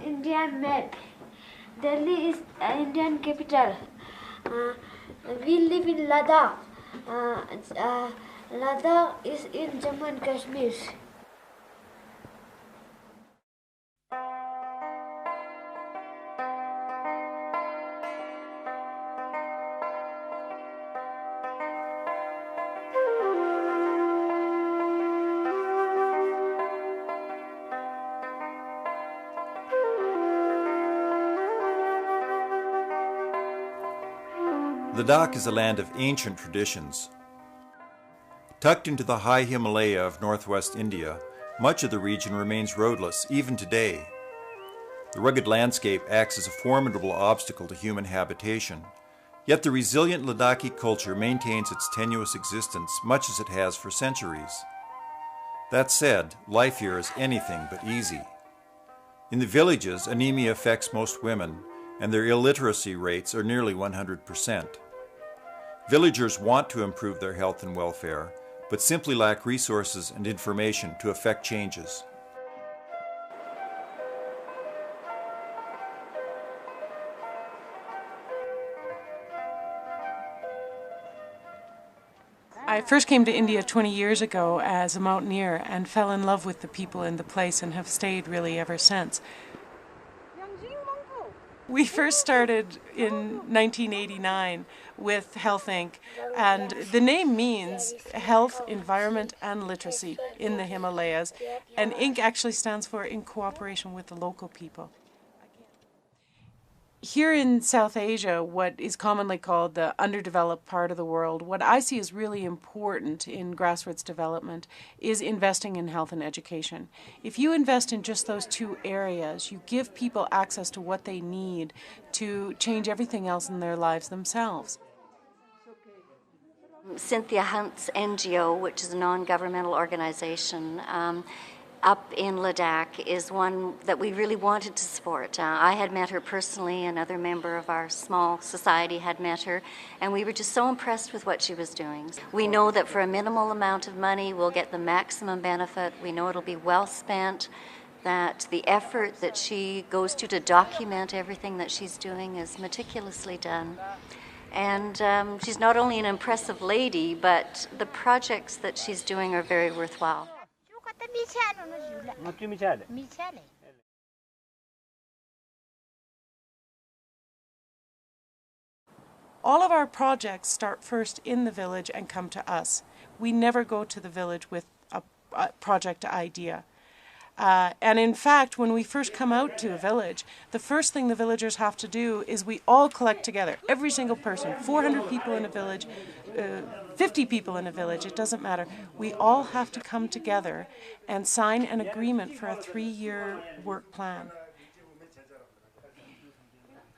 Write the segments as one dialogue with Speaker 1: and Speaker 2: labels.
Speaker 1: Indian map. Delhi is Indian capital. We live in Ladakh. Ladakh is in Jammu and Kashmir.
Speaker 2: Ladakh is a land of ancient traditions. Tucked into the high Himalaya of northwest India, much of the region remains roadless even today. The rugged landscape acts as a formidable obstacle to human habitation, yet the resilient Ladakhi culture maintains its tenuous existence much as it has for centuries. That said, life here is anything but easy. In the villages, anemia affects most women, and their illiteracy rates are nearly 100%. Villagers want to improve their health and welfare, but simply lack resources and information to effect changes.
Speaker 3: I first came to India 20 years ago as a mountaineer and fell in love with the people in the place and have stayed really ever since. We first started in 1989 with Health Inc. and the name means Health, Environment and Literacy in the Himalayas, and Inc. actually stands for In Cooperation with the Local People. Here in South Asia, what is commonly called the underdeveloped part of the world, what I see as really important in grassroots development is investing in health and education. If you invest in just those two areas, you give people access to what they need to change everything else in their lives themselves.
Speaker 4: Cynthia Hunt's NGO, which is a non-governmental organization, up in Ladakh is one that we really wanted to support. I had met her personally, another member of our small society had met her, and we were just so impressed with what she was doing. We know that for a minimal amount of money we'll get the maximum benefit. We know it'll be well spent, that the effort that she goes to document everything that she's doing is meticulously done. And she's not only an impressive lady, but the projects that she's doing are very worthwhile.
Speaker 3: All of our projects start first in the village and come to us. We never go to the village with a project idea. And in fact, when we first come out to a village, the first thing the villagers have to do is we all collect together, every single person, 400 people in a village, 50 people in a village, it doesn't matter. We all have to come together and sign an agreement for a 3-year work plan.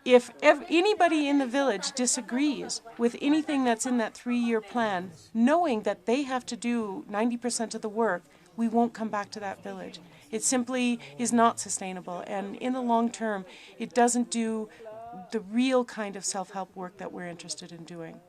Speaker 3: If anybody in the village disagrees with anything that's in that 3-year plan, knowing that they have to do 90% of the work, we won't come back to that village. It simply is not sustainable, and in the long term, it doesn't do the real kind of self-help work that we're interested in doing.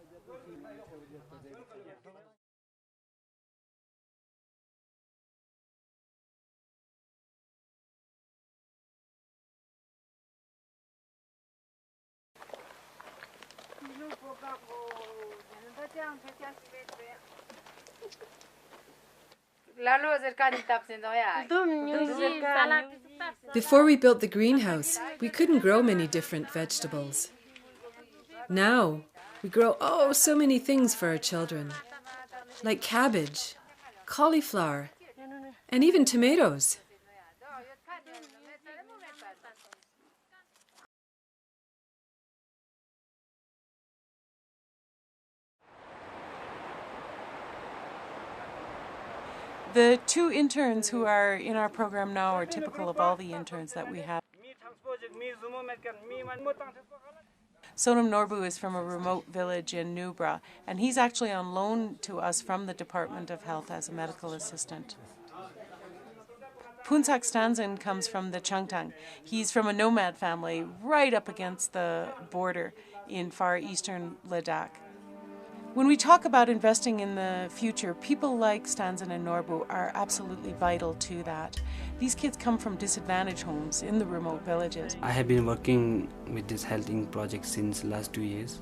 Speaker 5: Before we built the greenhouse, we couldn't grow many different vegetables. Now, we grow so many things for our children, like cabbage, cauliflower, and even tomatoes.
Speaker 3: The 2 interns who are in our program now are typical of all the interns that we have. Sonam Norbu is from a remote village in Nubra, and he's actually on loan to us from the Department of Health as a medical assistant. Punsak Stanzin comes from the Changtang. He's from a nomad family right up against the border in far eastern Ladakh. When we talk about investing in the future, people like Stanzen and Norbu are absolutely vital to that. These kids come from disadvantaged homes in the remote villages.
Speaker 6: I have been working with this Health Inc project since last 2 years,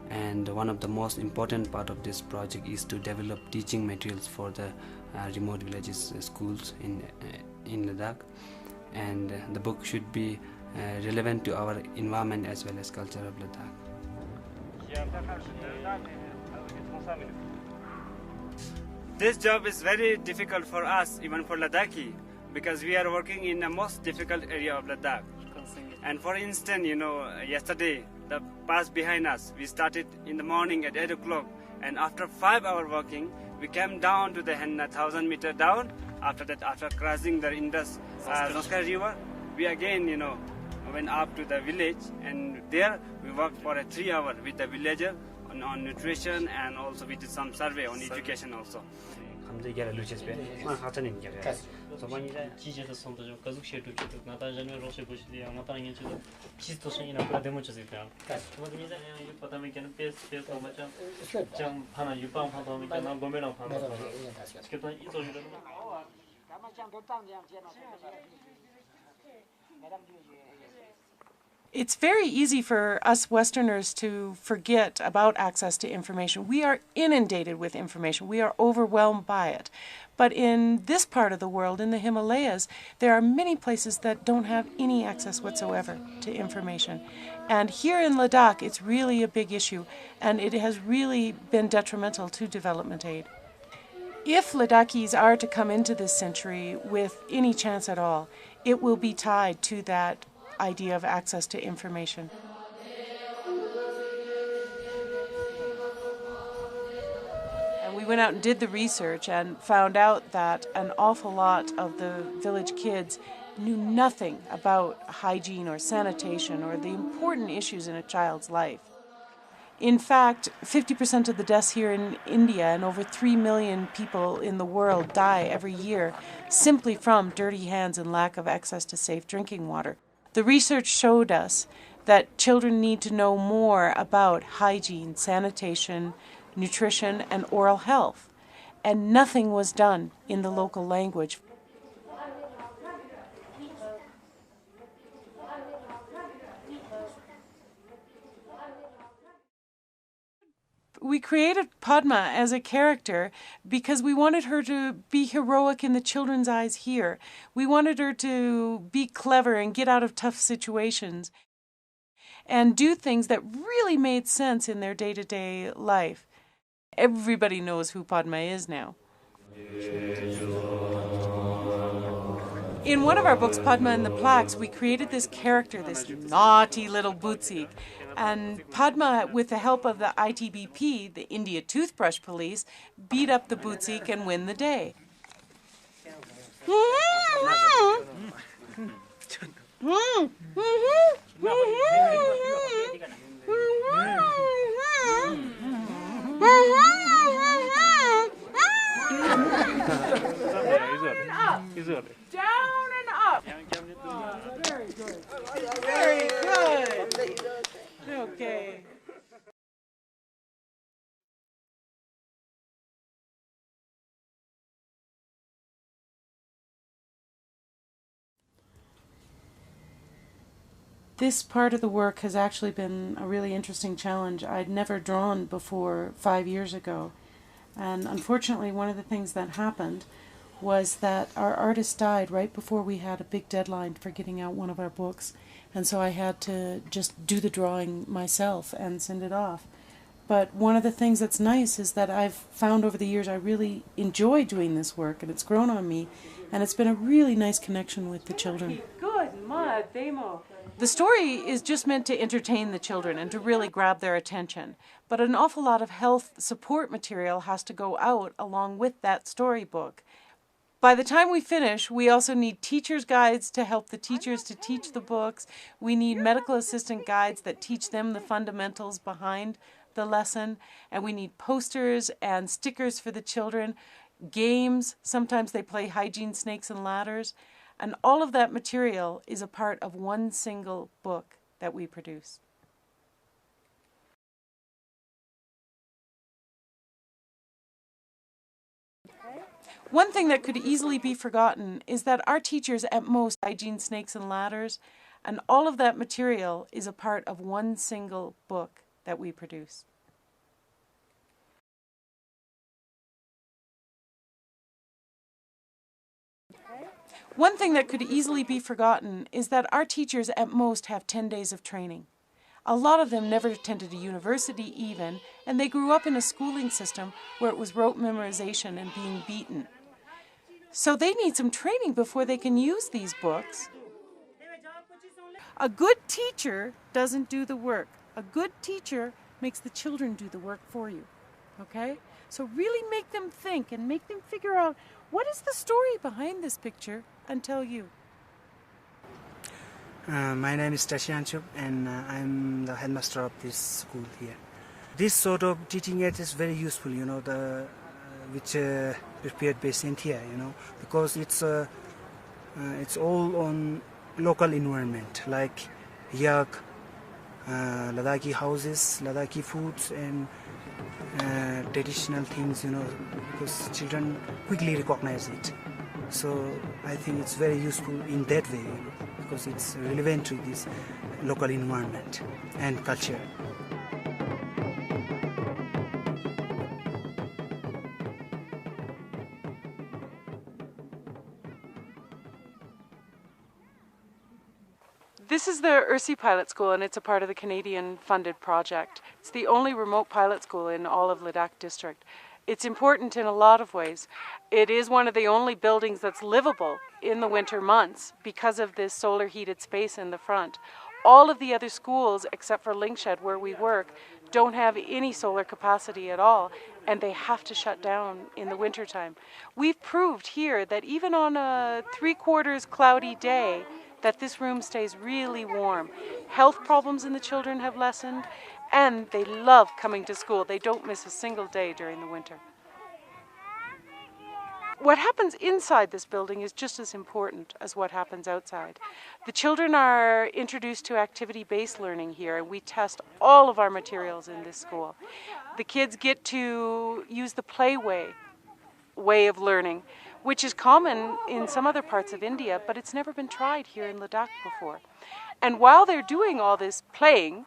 Speaker 6: and one of the most important part of this project is to develop teaching materials for the remote villages schools in Ladakh, and the book should be relevant to our environment as well as culture of Ladakh.
Speaker 7: This job is very difficult for us, even for Ladakhi, because we are working in the most difficult area of Ladakh. And for instance, yesterday, the pass behind us, we started in the morning at 8 o'clock, and after 5 hours working, we came down to the 1,000 meter down. After that, after crossing the Indus River, we again, went up to the village, and there we worked for 3 hours with the villager on nutrition, and also we did some survey on education also.
Speaker 3: It's very easy for us Westerners to forget about access to information. We are inundated with information. We are overwhelmed by it. But in this part of the world, in the Himalayas, there are many places that don't have any access whatsoever to information. And here in Ladakh, it's really a big issue, and it has really been detrimental to development aid. If Ladakhis are to come into this century with any chance at all, it will be tied to that idea of access to information. And we went out and did the research and found out that an awful lot of the village kids knew nothing about hygiene or sanitation or the important issues in a child's life. In fact, 50% of the deaths here in India and over 3 million people in the world die every year simply from dirty hands and lack of access to safe drinking water. The research showed us that children need to know more about hygiene, sanitation, nutrition, and oral health, and nothing was done in the local language. We created Padma as a character because we wanted her to be heroic in the children's eyes here. We wanted her to be clever and get out of tough situations and do things that really made sense in their day-to-day life. Everybody knows who Padma is now. In one of our books, Padma and the Plaques, we created this character, this naughty little bootsy. And Padma, with the help of the ITBP, the India Toothbrush Police, beat up the bootsy and win the day. Down and up. Very good. Very good. Okay. This part of the work has actually been a really interesting challenge. I'd never drawn before 5 years ago. And unfortunately, one of the things that happened was that our artist died right before we had a big deadline for getting out one of our books. And so I had to just do the drawing myself and send it off. But one of the things that's nice is that I've found over the years I really enjoy doing this work, and it's grown on me, and it's been a really nice connection with the children. The story is just meant to entertain the children and to really grab their attention. But an awful lot of health support material has to go out along with that storybook. By the time we finish, we also need teachers' guides to help the teachers to teach the books. We need medical assistant guides that teach them the fundamentals behind the lesson. And we need posters and stickers for the children, games. Sometimes they play hygiene snakes and ladders. And all of that material is a part of one single book that we produce. One thing that could easily be forgotten is that our teachers at most hygiene snakes and ladders, and all of that material is a part of one single book that we produce. One thing that could easily be forgotten is that our teachers at most have 10 days of training. A lot of them never attended a university even, and they grew up in a schooling system where it was rote memorization and being beaten. So they need some training before they can use these books. A good teacher doesn't do the work. A good teacher makes the children do the work for you. Okay? So really make them think and make them figure out what is the story behind this picture and tell you.
Speaker 8: My name is Tashianchuk and I'm the headmaster of this school here. This sort of teaching aid is very useful, you know, which prepared by Cynthia, you know, because it's all on local environment like yak, Ladakhi houses, Ladakhi foods and traditional things, you know, because children quickly recognize it. So I think it's very useful in that way, you know, because it's relevant to this local environment and culture.
Speaker 3: This is the Ursi Pilot School, and it's a part of the Canadian-funded project. It's the only remote pilot school in all of Ladakh district. It's important in a lot of ways. It is one of the only buildings that's livable in the winter months because of this solar heated space in the front. All of the other schools, except for Linkshed where we work, don't have any solar capacity at all, and they have to shut down in the wintertime. We've proved here that even on a 3/4 cloudy day, that this room stays really warm. Health problems in the children have lessened, and they love coming to school. They don't miss a single day during the winter. What happens inside this building is just as important as what happens outside. The children are introduced to activity-based learning here, and we test all of our materials in this school. The kids get to use the play way of learning, which is common in some other parts of India, but it's never been tried here in Ladakh before. And while they're doing all this playing,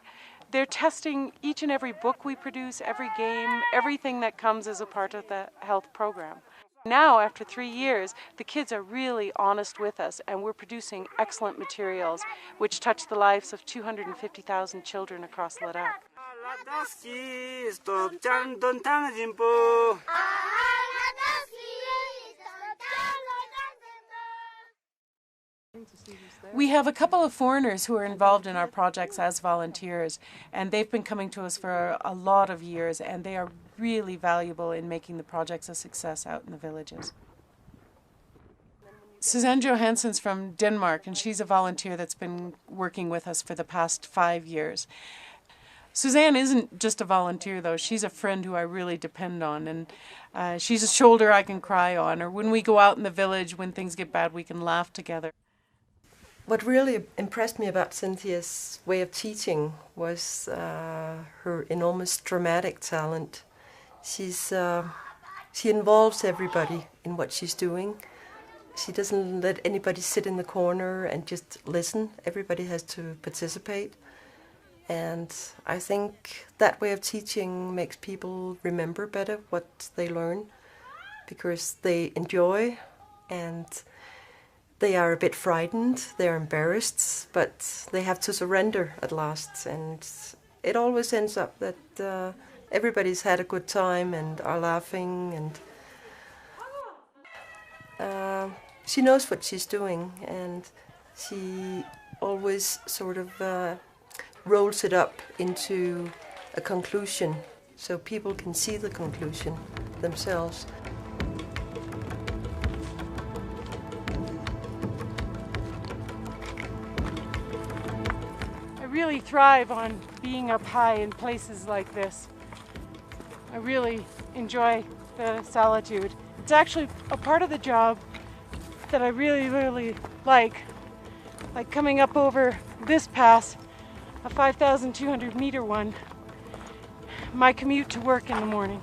Speaker 3: they're testing each and every book we produce, every game, everything that comes as a part of the health program. Now, after 3 years, the kids are really honest with us, and we're producing excellent materials which touch the lives of 250,000 children across Ladakh. We have a couple of foreigners who are involved in our projects as volunteers, and they've been coming to us for a lot of years, and they are really valuable in making the projects a success out in the villages. Suzanne Johansson's from Denmark, and she's a volunteer that's been working with us for the past 5 years. Suzanne isn't just a volunteer, though. She's a friend who I really depend on, and she's a shoulder I can cry on, or when we go out in the village, when things get bad, we can laugh together.
Speaker 9: What really impressed me about Cynthia's way of teaching was her enormous dramatic talent. She involves everybody in what she's doing. She doesn't let anybody sit in the corner and just listen. Everybody has to participate. And I think that way of teaching makes people remember better what they learn, because they enjoy and they are a bit frightened, they're embarrassed, but they have to surrender at last. And it always ends up that everybody's had a good time and are laughing, and she knows what she's doing, and she always sort of rolls it up into a conclusion so people can see the conclusion themselves.
Speaker 3: I really thrive on being up high in places like this. I really enjoy the solitude. It's actually a part of the job that I really like coming up over this pass, a 5,200 meter one, my commute to work in the morning.